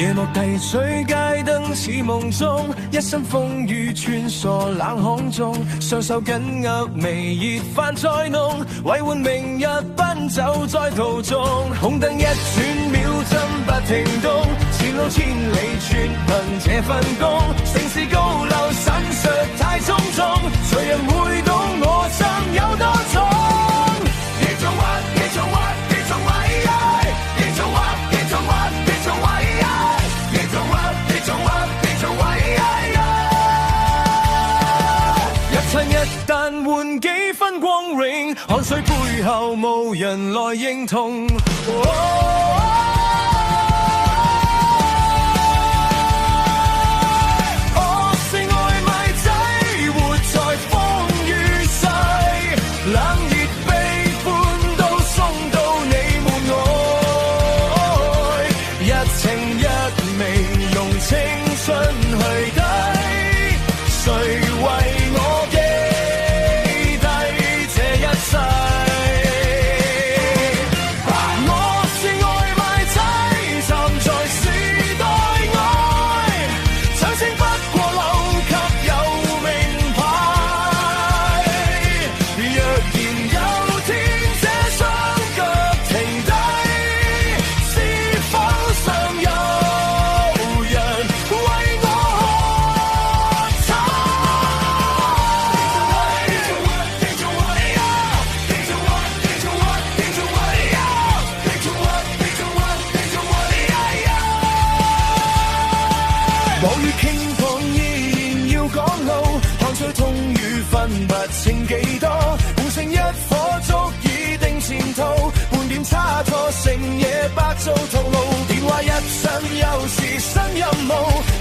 夜幕低垂，街燈似夢中，一身風雨穿梭冷巷中，雙手緊握微熱飯再濃，為換明日奔走在途中，紅燈一轉秒針不停動，前路千里全憑這份工，城市高樓閃爍太匆匆，誰人會懂我心有多重？別做屈，別做屈，別做偉大，別做屈，別做屈，別做偉大，別做屈，別做屈，別做偉大。一親一旦換幾分光榮，汗水背後無人來認同。做徒勞，電話一陣又是新任務，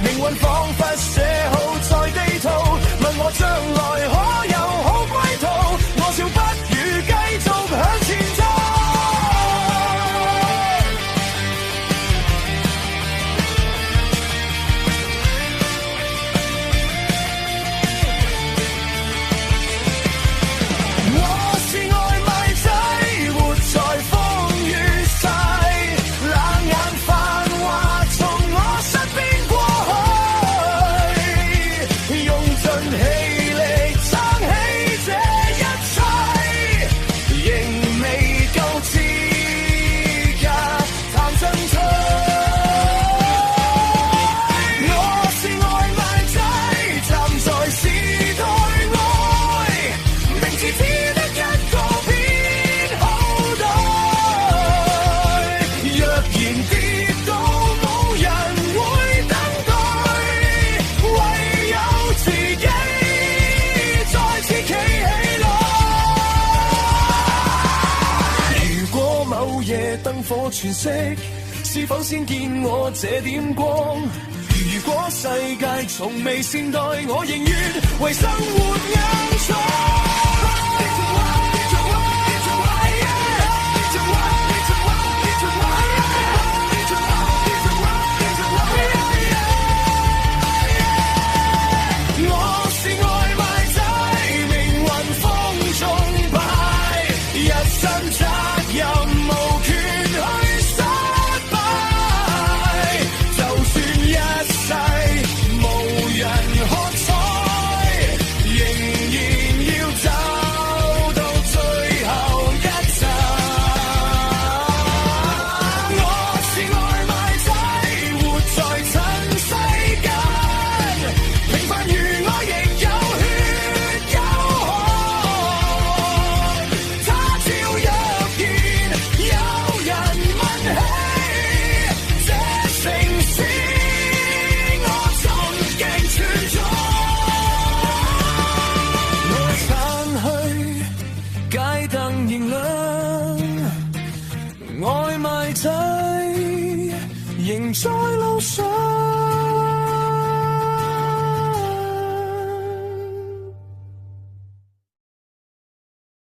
命運彷彿寫好在地圖，問我將來可有好歸途，我笑不語繼續向前走。火全熄，是否先見我這點光？如果世界從未善待我，仍願為生活硬闖。在路上。